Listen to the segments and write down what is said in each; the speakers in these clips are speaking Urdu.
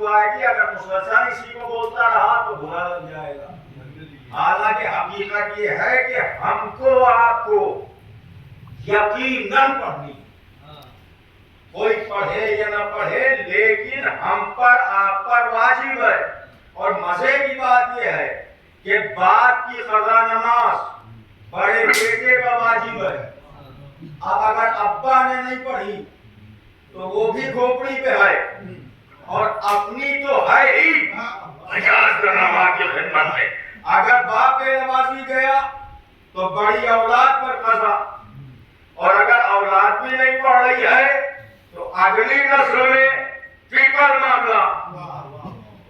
گفتگو آئے گی، اگر مسلسل اسی کو بولتا رہا تو برا لگ جائے گا۔ حالانکہ حقیقت یہ ہے کہ ہم کو آپ کو یقیناً پڑھنی، کوئی پڑھے یا نہ پڑھے، لیکن ہم پر آپ پر واجب ہے۔ اور مزے کی بات یہ ہے کہ باپ کی قضا نماز بڑے بیٹے پر واجب ہے۔ اب اگر ابا نے نہیں پڑھی تو وہ بھی کھوپڑی پہ ہے، اور اپنی تو ہے ہی 50 نماز کی خدمت میں۔ اگر باپ بے نمازی گیا تو بڑی اولاد پر قضا، اور اگر اولاد بھی نہیں پڑھ رہی ہے تو اگلی نسل میں ٹرپل معاملہ،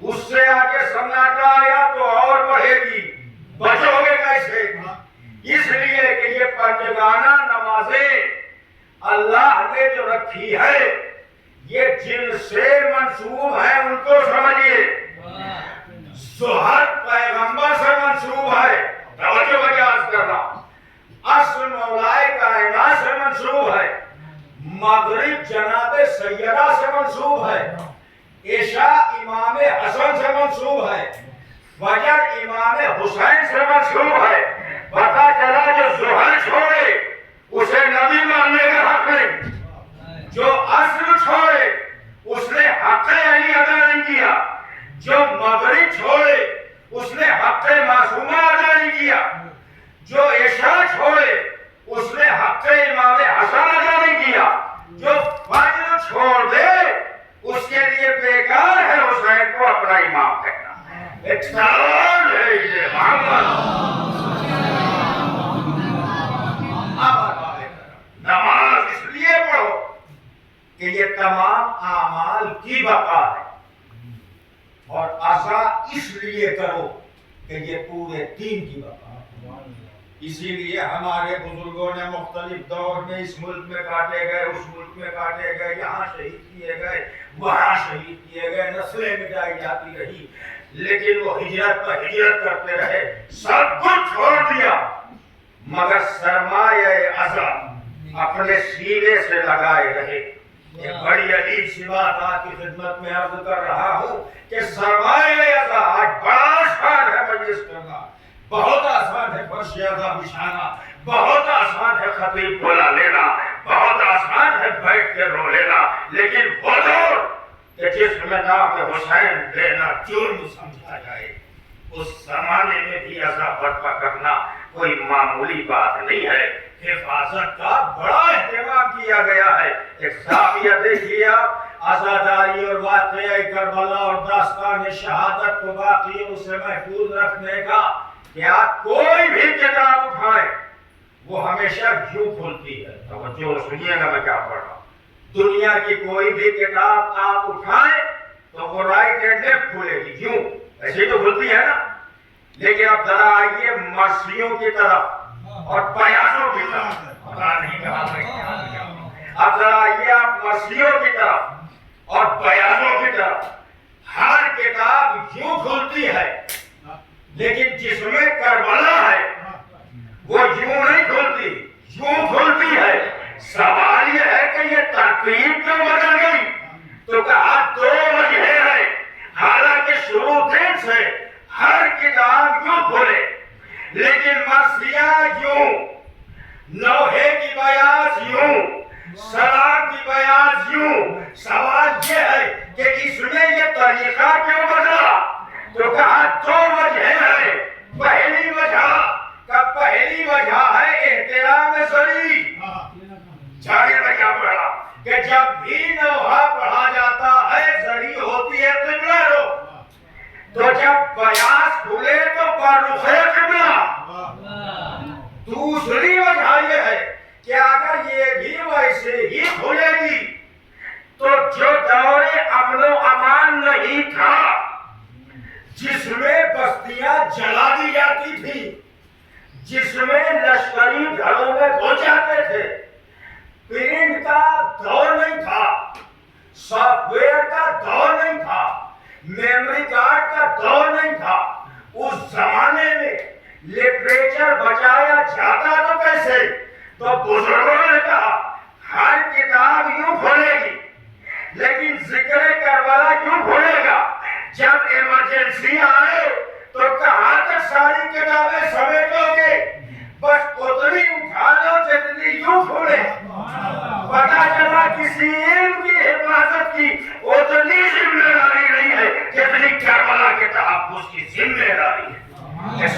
اس سے آگے سناٹا آیا تو اور بڑھے گی، بچو گے کیسے؟ اس لیے کہ یہ پنجگانہ نمازیں اللہ نے جو رکھی ہے یہ جن سے منسوب ہے ان کو سمجھیے۔ ظہر پیغمبر سے منسوب ہے، توجہ بجاز کرنا، اصل مولائے کائنات سے منسوب ہے، مغرب جناب سیدہ سے منسوب ہے، عشاء امام حسن سے منسوب ہے، فجر امام حسین سے منسوب ہے۔ پتا چلا جو ظہر چھوڑے اسے نبی ماننے کا حق نہیں، جو عصر چھوڑے اس نے حق علی ادا نہیں کیا، جو مغرب چھوڑے اس نے حق معصومہ ادا نہیں کیا، جو عشاء چھوڑے اس نے حق امام حسن ادا نہیں کیا، جو فجر چھوڑ دے اس کے لیے بیکار ہے حسین کو اپنا امام کہنا۔ ایک سوال ہے یہ نماز اس لیے پڑھو کہ یہ تمام اعمال کی بقا ہے، اور عزا اس لیے کرو کہ یہ پورے دین کی بقا ہے۔ اسی لیے ہمارے بزرگوں نے مختلف دور میں اس ملک میں کاٹے گئے، اس ملک میں کاٹے گئے، یہاں شہید کیے گئے، وہاں شہید کیے گئے، نسلیں مٹائی جاتی رہی، لیکن وہ ہجرت پر ہجرت کرتے رہے، سب کچھ چھوڑ دیا، مگر سرمایہ عزا اپنے سینے سے لگائے رہے۔ ایک بڑی عجیب سی بات آپ کی خدمت میں عرض کر رہا ہوں کہ سرمایہ عزا آج بڑا آسان ہے مجلس کرنا، بہت آسان ہے فرش عزا بچھانا، بہت آسان ہے خطیب بلا لینا، بہت آسان ہے بیٹھ کے رو لینا، لیکن وہ دور کہ جس میں نام حسین لینا جرم سمجھا جائے، اس زمانے میں بھی عزا برپا کرنا کوئی معمولی بات نہیں ہے۔ حفاظت کا بڑا اہتمام کیا گیا ہے۔ ایک زاویہ دیکھیے آپ، عزاداری اور واقعہ کربلا اور داستان شہادت کو باقی اسے محفوظ رکھنے کا، کیا کوئی بھی کتاب اٹھائے وہ ہمیشہ یوں کھلتی ہے۔ توجہ سنیے گا میں کیا پڑھ رہا ہوں۔ دنیا کی کوئی بھی کتاب آپ اٹھائیں تو وہ رائٹ اینڈ لیفٹ کھلے گی، یوں ایسے تو کھلتی ہے نا۔ لیکن اب ذرا آئیے مرثیوں کی طرف اور بیانوں کی طرف، پتا نہیں کہاں سے کیا۔ اب ذرا آئیے آپ مرثیوں کی طرف اور بیانوں کی طرف۔ ہر کتاب یوں کھلتی ہے، لیکن جس میں کربلا ہے وہ یوں نہیں کھلتی، یوں کھلتی ہے۔ سوال یہ ہے کہ یہ ترتیب کیوں بدل گئی؟ تو کہا دو وجہ ہے، حالانکہ شروع دن سے ہر کتاب یوں کھلے، لیکن مرثیہ یوں، نوحے کی بیاض یوں، سلام کی بیاض یوں۔ سوال یہ ہے کہ اس میں یہ طریقہ کیوں بدلا؟ تو کہا دو وجہ ہے۔ پہلی وجہ ہے احترام ضریع۔ جاہر میں کیا پڑھا کہ جب بھی نوحہ پڑھا جاتا ہے ضریع ہوتی ہے قبلہ رو، تو جب بیاض کھلے تو بررخ قبلہ۔ دوسری وجہ یہ ہے کہ اگر یہ بھی ویسے ہی کھلے گی تو جو دور امن و امان نہیں تھا، جس میں بستیاں جلا دی جاتی تھی، جس میں لشکری گھروں میں گھس جاتے تھے، پرنٹ کا دور نہیں تھا، سافٹ ویئر کا دور نہیں تھا، میموری کارڈ کا دور نہیں تھا، اس زمانے میں لٹریچر بچایا جاتا تو کیسے؟ تو بزرگوں نے کہا ہر کتاب یوں کھولے گی، لیکن ذکر کربلا کیوں کھولے گا؟ ایمرجنسی آئے تو کہاں تک ساری کتابیں سمیٹو گے؟ بس اتنی اٹھا لو جتنی یوں کھولے. پتا چلا کسی علم کی حفاظت کی اتنی ذمہ داری نہیں ہے جتنی کربلا کے تحفظ کی ذمہ داری ہے.